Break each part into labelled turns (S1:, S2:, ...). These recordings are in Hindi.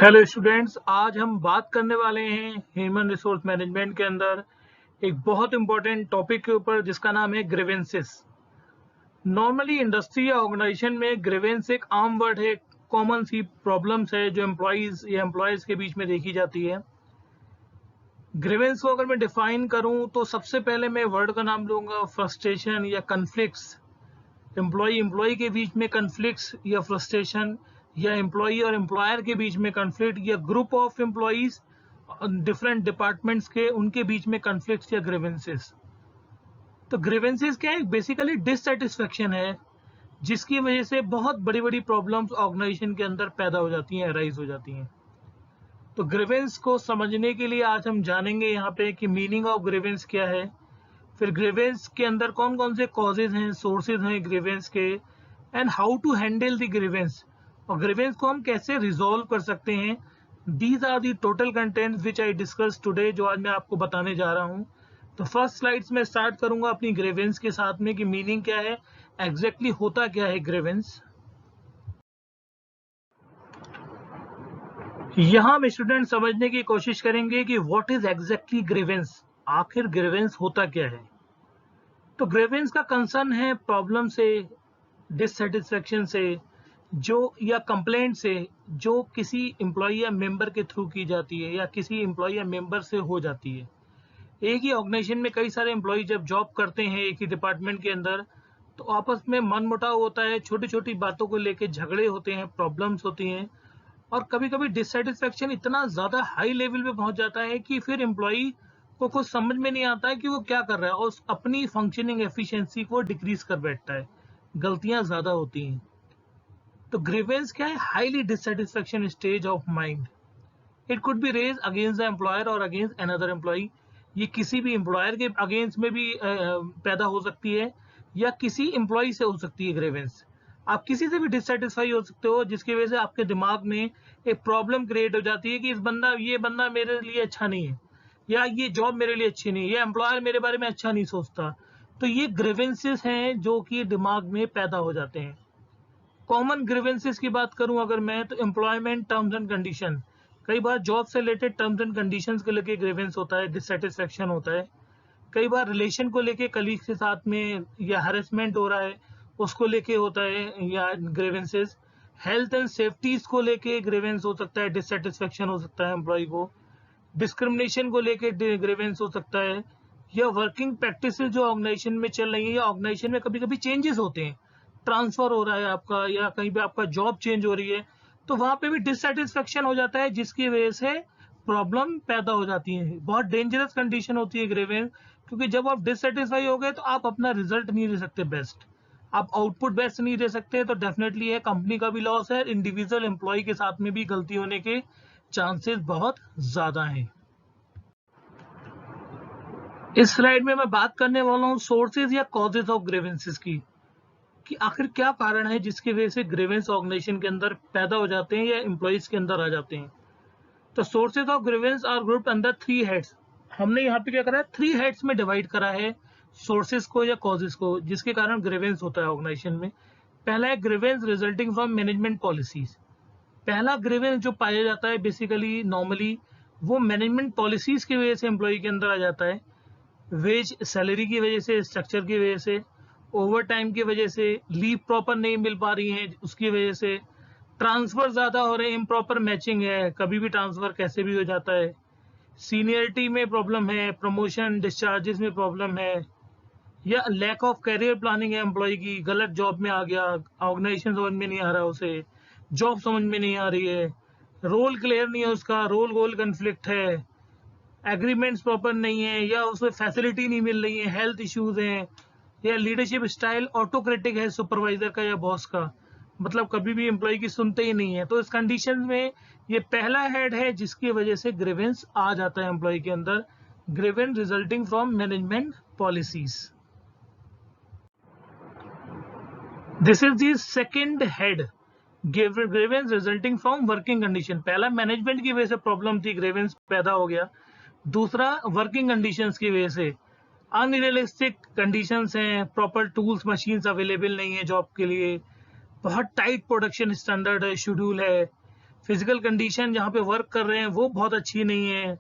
S1: हेलो स्टूडेंट्स, आज हम बात करने वाले हैं ह्यूमन रिसोर्स मैनेजमेंट के अंदर एक बहुत इंपॉर्टेंट टॉपिक के ऊपर जिसका नाम है ग्रीवेंसेस। नॉर्मली इंडस्ट्री या ऑर्गेनाइजेशन में ग्रीवेंस एक आम वर्ड है, कॉमन सी प्रॉब्लम्स है जो एम्प्लॉयज या एम्प्लॉयज के बीच में देखी जाती है। ग्रीवेंस को अगर मैं डिफाइन करूं तो सबसे पहले मैं वर्ड का नाम लूंगा फ्रस्ट्रेशन या कन्फ्लिक्ट्स। एम्प्लॉय के बीच में कन्फ्लिक्ट्स या फ्रस्ट्रेशन, या एम्प्लॉय और एम्प्लॉयर के बीच में कन्फ्लिक्ट, या group of employees different departments के उनके बीच में कन्फ्लिक्ट्स या ग्रीवेंसेस। तो ग्रीवेंसेस क्या है? बेसिकली डिससेटिस्फेक्शन है जिसकी वजह से बहुत बड़ी बड़ी प्रॉब्लम्स ऑर्गेनाइजेशन के अंदर पैदा हो जाती हैं, अराइज हो जाती हैं। तो ग्रीवेंस को समझने के लिए आज हम जानेंगे यहाँ पे कि मीनिंग ऑफ ग्रीवेंस क्या है, फिर ग्रीवेंस के अंदर कौन कौन से कॉजेज हैं, सोर्सेज हैं ग्रीवेंस के, and how to handle the grievance, और ग्रीवेंस को हम कैसे रिजॉल्व कर सकते हैं। These are the total contents which I discuss today, जो आज मैं आपको बताने जा रहा हूँ। तो फर्स्ट स्लाइड्स में स्टार्ट करूंगा अपनी ग्रीवेंस के साथ में कि मीनिंग क्या है, एग्जैक्टली होता क्या है ग्रीवेंस। यहाँ हम स्टूडेंट समझने की कोशिश करेंगे कि व्हाट इज एग्जैक्टली ग्रीवेंस, आखिर ग्रीवेंस होता क्या है। तो ग्रीवेंस का कंसर्न है प्रॉब्लम से, डिससेटिस्फेक्शन से, जो या कंप्लेंट से जो किसी एम्प्लॉय या मेंबर के थ्रू की जाती है या किसी एम्प्लॉय या मेंबर से हो जाती है। एक ही ऑर्गेनाइजेशन में कई सारे एम्प्लॉय जब जॉब करते हैं एक ही डिपार्टमेंट के अंदर, तो आपस में मनमुटाव होता है, छोटी छोटी बातों को लेकर झगड़े होते हैं, प्रॉब्लम्स होती हैं, और कभी कभी डिससेटिस्फेक्शन इतना ज्यादा हाई लेवल पे पहुंच जाता है कि फिर एम्प्लॉय को कुछ समझ में नहीं आता है कि वो क्या कर रहा है, और अपनी फंक्शनिंग एफिशिएंसी को डिक्रीज कर बैठता है, गलतियां ज्यादा होती हैं। तो ग्रीवेंस क्या है? Highly dissatisfaction stage of mind. It could be raise against the employer और अगेंस्ट अनदर एम्प्लॉय। ये किसी भी एम्प्लॉयर के अगेंस्ट में भी पैदा हो सकती है, या किसी एम्प्लॉय से हो सकती है ग्रीवेंस। आप किसी से भी डिससेटिस्फाई हो सकते हो जिसकी वजह से आपके दिमाग में एक प्रॉब्लम क्रिएट हो जाती है कि ये बंदा मेरे लिए अच्छा नहीं है, या ये जॉब मेरे लिए अच्छी नहीं है, या एम्प्लॉयर मेरे बारे में अच्छा नहीं सोचता। तो ये ग्रीवेंसेस हैं जो कि दिमाग में पैदा हो जाते हैं। कॉमन ग्रीवेंसेस की बात करूं अगर मैं, तो एम्प्लॉयमेंट टर्म्स एंड कंडीशन। कई बार जॉब से रिलेटेड टर्म्स एंड कंडीशंस को लेके ग्रीवेंस होता है, डिससेटिस्फेक्शन होता है। कई बार रिलेशन को लेके कलीग के साथ में या हैरेसमेंट हो रहा है उसको लेके होता है या ग्रीवेंसेस। हेल्थ एंड सेफ्टी को लेके ग्रीवेंस हो सकता है, डिससेटिस्फेक्शन हो सकता है एम्प्लॉय को। डिस्क्रिमिनेशन को लेके ग्रीवेंस हो सकता है, या वर्किंग प्रैक्टिसेस जो ऑर्गेनाइजेशन में चल रही है, या ऑर्गेनाइजेशन में कभी कभी चेंजेस होते हैं, ट्रांसफर हो रहा है आपका, या कहीं पे आपका जॉब चेंज हो रही है, तो वहां पे भी डिससेटिस्फेक्शन हो जाता है जिसकी वजह से प्रॉब्लम पैदा हो जाती है। बहुत डेंजरस कंडीशन होती है ग्रीवेंस, क्योंकि जब आप डिससेटिस्फाई हो गए तो आप अपना रिजल्ट नहीं दे सकते बेस्ट, आप आउटपुट बेस्ट नहीं दे सकते, तो डेफिनेटली है कंपनी का भी लॉस है, इंडिविजुअल एम्प्लॉय के साथ में भी गलती होने के चांसेस बहुत ज्यादा हैं। इस स्लाइड में मैं बात करने वाला हूँ सोर्सेज या कॉजेज ऑफ ग्रीवेंसेस की, कि आखिर क्या कारण है जिसकी वजह से ग्रीवेंस ऑर्गेनाइजेशन के अंदर पैदा हो जाते हैं या एम्प्लॉइज के अंदर आ जाते हैं। तो sources of grievance are grouped under 3 heads. हमने यहाँ पे क्या करा है, 3 हेड्स में डिवाइड करा है सोर्सेज को या कॉजेज को जिसके कारण ग्रीवेंस होता है ऑर्गेनाइजेशन में। पहला है grievance resulting from management policies. पहला ग्रीवेंस जो पाया जाता है बेसिकली नॉर्मली वो मैनेजमेंट पॉलिसीज की वजह से एम्प्लॉय के अंदर आ जाता है। वेज सैलरी की वजह से, स्ट्रक्चर की वजह से, ओवर टाइम की वजह से, लीव प्रॉपर नहीं मिल पा रही है उसकी वजह से, ट्रांसफर ज्यादा हो रहे हैं, इम्प्रॉपर मैचिंग है, कभी भी ट्रांसफर कैसे भी हो जाता है, सीनियरिटी में प्रॉब्लम है, प्रमोशन डिस्चार्जेस में प्रॉब्लम है, या लैक ऑफ करियर प्लानिंग है एम्प्लॉय की, गलत जॉब में आ गया, ऑर्गेनाइजेशन समझ में नहीं आ रहा उसे, जॉब समझ में नहीं आ रही है, रोल क्लियर नहीं है उसका, रोल गोल कन्फ्लिक्ट है, एग्रीमेंट्स प्रॉपर नहीं है, या उसमें फैसिलिटी नहीं मिल रही है, हेल्थ इश्यूज हैं, या लीडरशिप स्टाइल ऑटोक्रेटिक है सुपरवाइजर का या बॉस का, मतलब कभी भी एम्प्लॉय की सुनते ही नहीं है। तो इस कंडीशन में ये पहला हेड है जिसकी वजह से ग्रीवेंस आ जाता है एम्प्लॉय के अंदर, grievance resulting from management policies. This is the second head, grievance resulting from working condition. पहला मैनेजमेंट की वजह से प्रॉब्लम थी, ग्रीवेंस पैदा हो गया। दूसरा वर्किंग कंडीशंस की वजह से अनरियलिस्टिक कंडीशंस हैं, प्रॉपर टूल्स मशीन्स अवेलेबल नहीं है जॉब के लिए, बहुत टाइट प्रोडक्शन स्टैंडर्ड है, शेड्यूल है, फिजिकल कंडीशन जहाँ पे वर्क कर रहे हैं वो बहुत अच्छी नहीं है,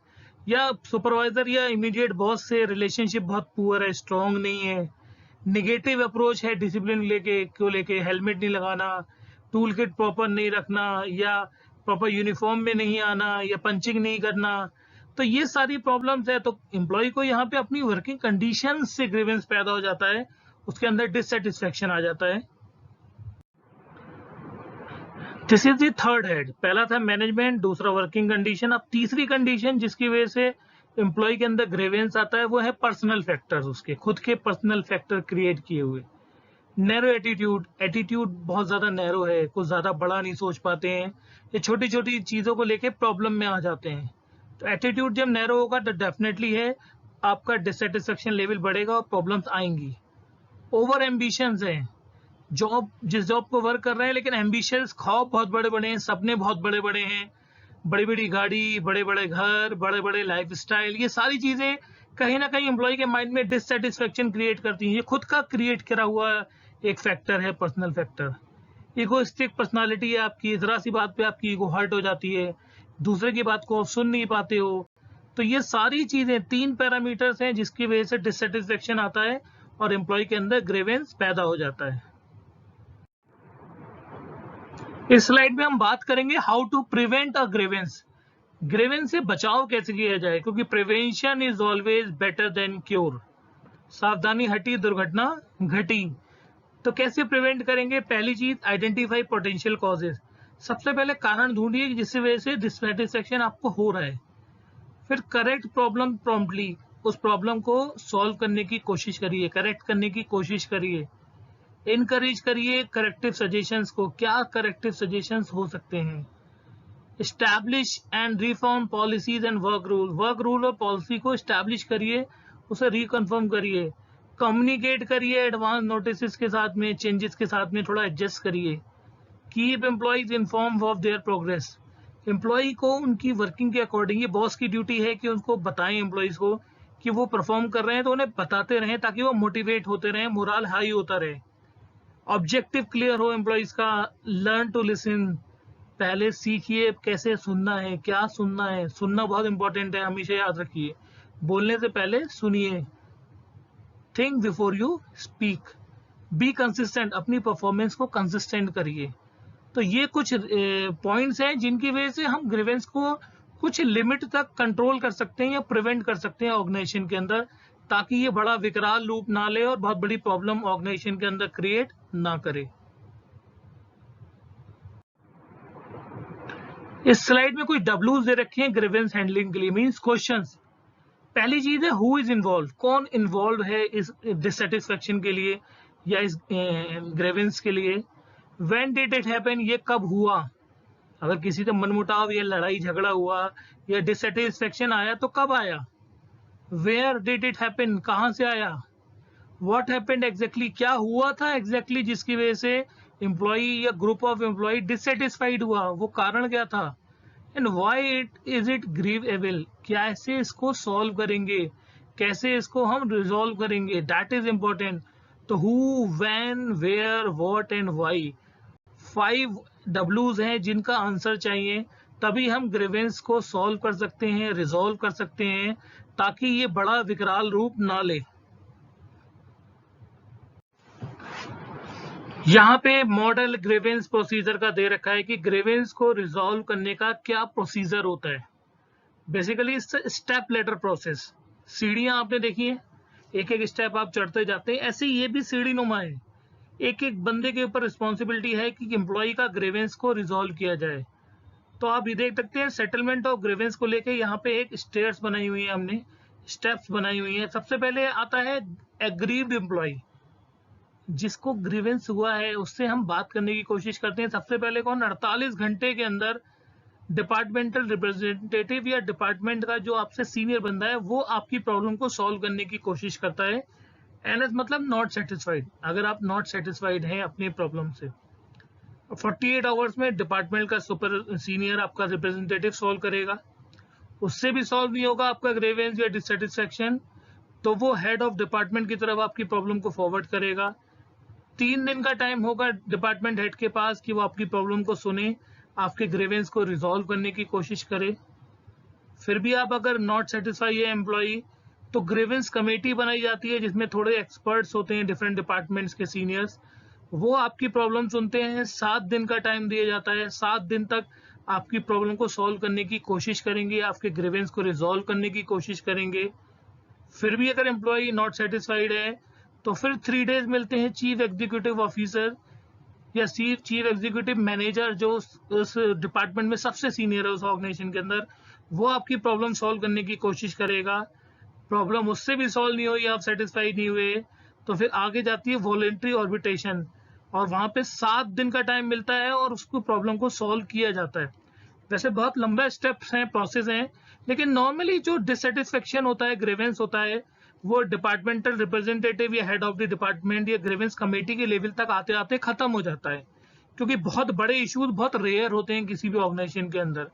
S1: या सुपरवाइजर या इमीडिएट बॉस से रिलेशनशिप बहुत पुअर है, स्ट्रांग नहीं है, निगेटिव अप्रोच है डिसिप्लिन लेके हेलमेट नहीं लगाना, टूल किट प्रॉपर नहीं रखना, या प्रॉपर यूनिफॉर्म में नहीं आना, या पंचिंग नहीं करना, तो ये सारी प्रॉब्लम्स है। तो एम्प्लॉय को यहाँ पे अपनी वर्किंग कंडीशन से ग्रीवेंस पैदा हो जाता है, उसके अंदर डिससेटिस्फेक्शन आ जाता है। This is the third head. पहला था मैनेजमेंट, दूसरा वर्किंग कंडीशन। अब तीसरी कंडीशन जिसकी वजह से एम्प्लॉय के अंदर ग्रीवेंस आता है वो है पर्सनल फैक्टर्स, उसके खुद के पर्सनल फैक्टर क्रिएट किए हुए। नैरो एटीट्यूड, एटीट्यूड बहुत ज्यादा नैरो है, कुछ ज्यादा बड़ा नहीं सोच पाते हैं, ये छोटी छोटी चीजों को लेके प्रॉब्लम में आ जाते हैं। तो एटीट्यूड जब नैरो होगा तो डेफिनेटली है आपका डिससेटिस्फेक्शन लेवल बढ़ेगा और प्रॉब्लम्स आएंगी। ओवर एम्बिशंस है, जिस जॉब को वर्क कर रहे हैं लेकिन एम्बिशंस, ख्वाब बहुत बड़े बड़े हैं, सपने बहुत बड़े बड़े हैं, बड़ी बड़ी गाड़ी, बड़े बड़े घर, बड़े बड़े लाइफ स्टाइल, ये सारी चीजें कहीं ना कहीं एम्प्लॉय के माइंड में डिससेटिस्फेक्शन क्रिएट करती हैं। ये खुद का क्रिएट करा हुआ एक फैक्टर है, पर्सनल फैक्टर। ईगोइस्टिक पर्सनालिटी है आपकी, जरा सी बात पे आपकी ईगो हर्ट हो जाती है, दूसरे की बात को आप सुन नहीं पाते हो। तो ये सारी चीजें 3 पैरामीटर्स हैं जिसकी वजह से डिससेटिस्फेक्शन आता है और एम्प्लॉय के अंदर ग्रीवेंस पैदा हो जाता है। इस स्लाइड में हम बात करेंगे how to prevent a grievance. Grievance से बचाव कैसे किया जाए, क्योंकि prevention is always better than cure. सावधानी हटी दुर्घटना घटी। तो कैसे प्रिवेंट करेंगे? पहली चीज, आइडेंटिफाई पोटेंशियल कॉजेज। सबसे पहले कारण ढूंढिए जिसकी वजह से डिससैटिस्फैक्शन आपको हो रहा है। फिर करेक्ट प्रॉब्लम प्रॉम्प्टली, उस प्रॉब्लम को सॉल्व करने की कोशिश करिए, करेक्ट करने की कोशिश करिए। इनकरेज करिए करेक्टिव सजेशंस को, क्या करेक्टिव सजेशंस हो सकते हैं। Establish and reform policies and work rule और पॉलिसी को एस्टैब्लिश करिए, उसे रिकन्फर्म करिए। कम्युनिकेट करिए एडवांस नोटिस के साथ में, चेंजेस के साथ में थोड़ा एडजस्ट करिए। Keep employees inform of their progress. Employ को उनकी वर्किंग के अकॉर्डिंग, ये बॉस की ड्यूटी है कि उनको बताएं एम्प्लॉइज को कि वो परफॉर्म कर रहे हैं, तो उन्हें बताते रहें ताकि वो मोटिवेट होते रहें, मोरल हाई होता रहे। ऑब्जेक्टिव क्लियर हो एम्प्लॉइज का। लर्न टू लिसन, पहले सीखिए कैसे सुनना है, क्या सुनना है। सुनना बहुत इंपॉर्टेंट है, हमेशा याद रखिए, बोलने से पहले सुनिए। Think before you speak. Be consistent, अपनी परफॉर्मेंस को कंसिस्टेंट करिए। तो ये कुछ पॉइंट्स हैं जिनकी वजह से हम ग्रीवेंस को कुछ लिमिट तक कंट्रोल कर सकते हैं या प्रिवेंट कर सकते हैं ऑर्गेनाइजेशन के अंदर, ताकि ये बड़ा विकराल रूप ना ले और बहुत बड़ी प्रॉब्लम ऑर्गेनाइजेशन के अंदर क्रिएट ना करे। इस स्लाइड में कुछ डब्ल्यूज दे रखे हैं ग्रीवेंस हैंडलिंग के लिए, मींस क्वेश्चंस। पहली चीज है हु इज इन्वॉल्व, कौन इन्वॉल्व है इस डिससेटिस्फेक्शन के लिए या इस ग्रीवेंस के लिए। व्हेन डिड इट हैपन, ये कब हुआ। अगर किसी से मनमुटाव या लड़ाई झगड़ा हुआ या डिससेटिस्फेक्शन आया तो कब आया। वेयर डिड इट हैपन, कहां से आया। व्हाट हैपेंड एग्जैक्टली, क्या हुआ था एग्जैक्टली जिसकी वजह से एम्प्लॉय या ग्रुप ऑफ एम्प्लॉय डिससेटिस्फाइड हुआ, वो कारण क्या था। एंड व्हाई इज इट ग्रीवेबल, कैसे इसको सॉल्व करेंगे, कैसे इसको हम रिजॉल्व करेंगे, दैट इज इंपॉर्टेंट। तो who, when, where, what and why, 5 डब्ल्यूज हैं जिनका आंसर चाहिए, तभी हम ग्रीवेंस को सॉल्व कर सकते हैं, रिजॉल्व कर सकते हैं, ताकि ये बड़ा विकराल रूप ना ले। यहाँ पे मॉडल ग्रीवेंस प्रोसीजर का दे रखा है कि ग्रीवेंस को रिजॉल्व करने का क्या प्रोसीजर होता है। Basically step letter process. सीढ़ियां आपने देखी है, एक एक स्टेप आप चढ़ते जाते हैं, ऐसे ये भी सीढ़ी नुमा है। एक एक बंदे के ऊपर रिस्पॉन्सिबिलिटी है कि एम्प्लॉय का ग्रीवेंस को रिजॉल्व किया जाए। तो आप ये देख सकते हैं सेटलमेंट ऑफ ग्रीवेंस को लेके यहाँ पे एक स्टेयर्स बनाई हुई है, हमने स्टेप्स बनाई हुई है। सबसे पहले आता है एग्रीव्ड एम्प्लॉय, जिसको ग्रीवेंस हुआ है उससे हम बात करने की कोशिश करते हैं। सबसे पहले कौन, 48 घंटे के अंदर डिपार्टमेंटल रिप्रेजेंटेटिव या डिपार्टमेंट का जो आपसे सीनियर बंदा है वो आपकी प्रॉब्लम को सॉल्व करने की कोशिश करता है। एनएस मतलब नॉट सेटिस्फाइड, अगर आप नॉट सेटिस्फाइड हैं अपनी प्रॉब्लम से, 48 आवर्स में डिपार्टमेंट का सुपर सीनियर आपका रिप्रेजेंटेटिव सॉल्व करेगा। उससे भी सॉल्व नहीं होगा आपका ग्रीवेंस या डिससेटिस्फेक्शन, तो वो हेड ऑफ डिपार्टमेंट की तरफ आपकी प्रॉब्लम को फॉरवर्ड करेगा। 3 दिन का टाइम होगा डिपार्टमेंट हेड के पास कि वो आपकी प्रॉब्लम को सुने, आपके ग्रीवेंस को रिजॉल्व करने की कोशिश करे। फिर भी आप अगर नॉट सेटिस्फाई है एम्प्लॉई, तो ग्रीवेंस कमेटी बनाई जाती है जिसमें थोड़े एक्सपर्ट्स होते हैं डिफरेंट डिपार्टमेंट्स के सीनियर्स, वो आपकी प्रॉब्लम सुनते हैं। 7 दिन का टाइम दिया जाता है, 7 दिन तक आपकी प्रॉब्लम को सॉल्व करने की कोशिश करेंगे, आपके ग्रीवेंस को रिजॉल्व करने की कोशिश करेंगे। फिर भी अगर एम्प्लॉई नॉट सेटिस्फाइड है तो फिर 3 डेज मिलते हैं चीफ एग्जीक्यूटिव ऑफिसर या चीफ एग्जीक्यूटिव मैनेजर, जो उस डिपार्टमेंट में सबसे सीनियर है उस ऑर्गेनाइजेशन के अंदर, वो आपकी प्रॉब्लम सॉल्व करने की कोशिश करेगा। प्रॉब्लम उससे भी सॉल्व नहीं हुई, आप सेटिस्फाइड नहीं हुए, तो फिर आगे जाती है वॉलंटरी ऑर्बिट्रेशन, और वहां पे 7 दिन का टाइम मिलता है और उसको प्रॉब्लम को सॉल्व किया जाता है। वैसे बहुत लंबा स्टेप्स हैं, प्रोसेस हैं, लेकिन नॉर्मली जो डिससेटिस्फेक्शन होता है, ग्रीवेंस होता है, वो डिपार्टमेंटल रिप्रेजेंटेटिव या हेड ऑफ द डिपार्टमेंट या ग्रीवेंस कमेटी के लेवल तक आते आते खत्म हो जाता है, क्योंकि बहुत बड़े इश्यूज बहुत रेयर होते हैं किसी भी ऑर्गेनाइजेशन के अंदर।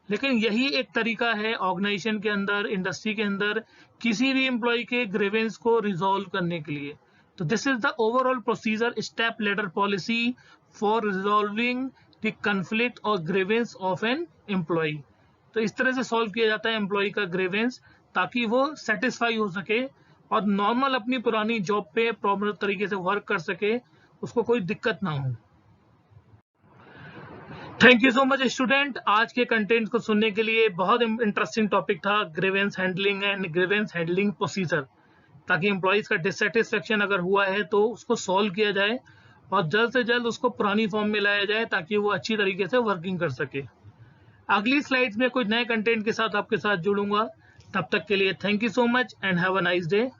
S1: लेकिन यही एक तरीका है ऑर्गेनाइजेशन के अंदर, इंडस्ट्री के अंदर किसी भी एम्प्लॉय के ग्रीवेंस को रिजॉल्व करने के लिए। तो this is the overall procedure step ladder policy for resolving the conflict और ग्रीवेंस ऑफ एन एम्प्लॉय। तो इस तरह से सॉल्व किया जाता है एम्प्लॉय का ग्रीवेंस, ताकि वो सेटिस्फाई हो सके और नॉर्मल अपनी पुरानी जॉब पे प्रॉपर तरीके से वर्क कर सके, उसको कोई दिक्कत ना हो। Thank you so much student, आज के कंटेंट को सुनने के लिए। बहुत इंटरेस्टिंग टॉपिक था grievance handling and grievance handling procedure, ताकि एम्प्लॉइज का डिससेटिस्फेक्शन अगर हुआ है तो उसको सॉल्व किया जाए और जल्द से जल्द उसको पुरानी फॉर्म में लाया जाए, ताकि वो अच्छी तरीके से वर्किंग कर सके। अगली स्लाइड्स में कुछ नए कंटेंट के साथ आपके साथ जुड़ूंगा। तब तक के लिए thank you so much and have a nice day.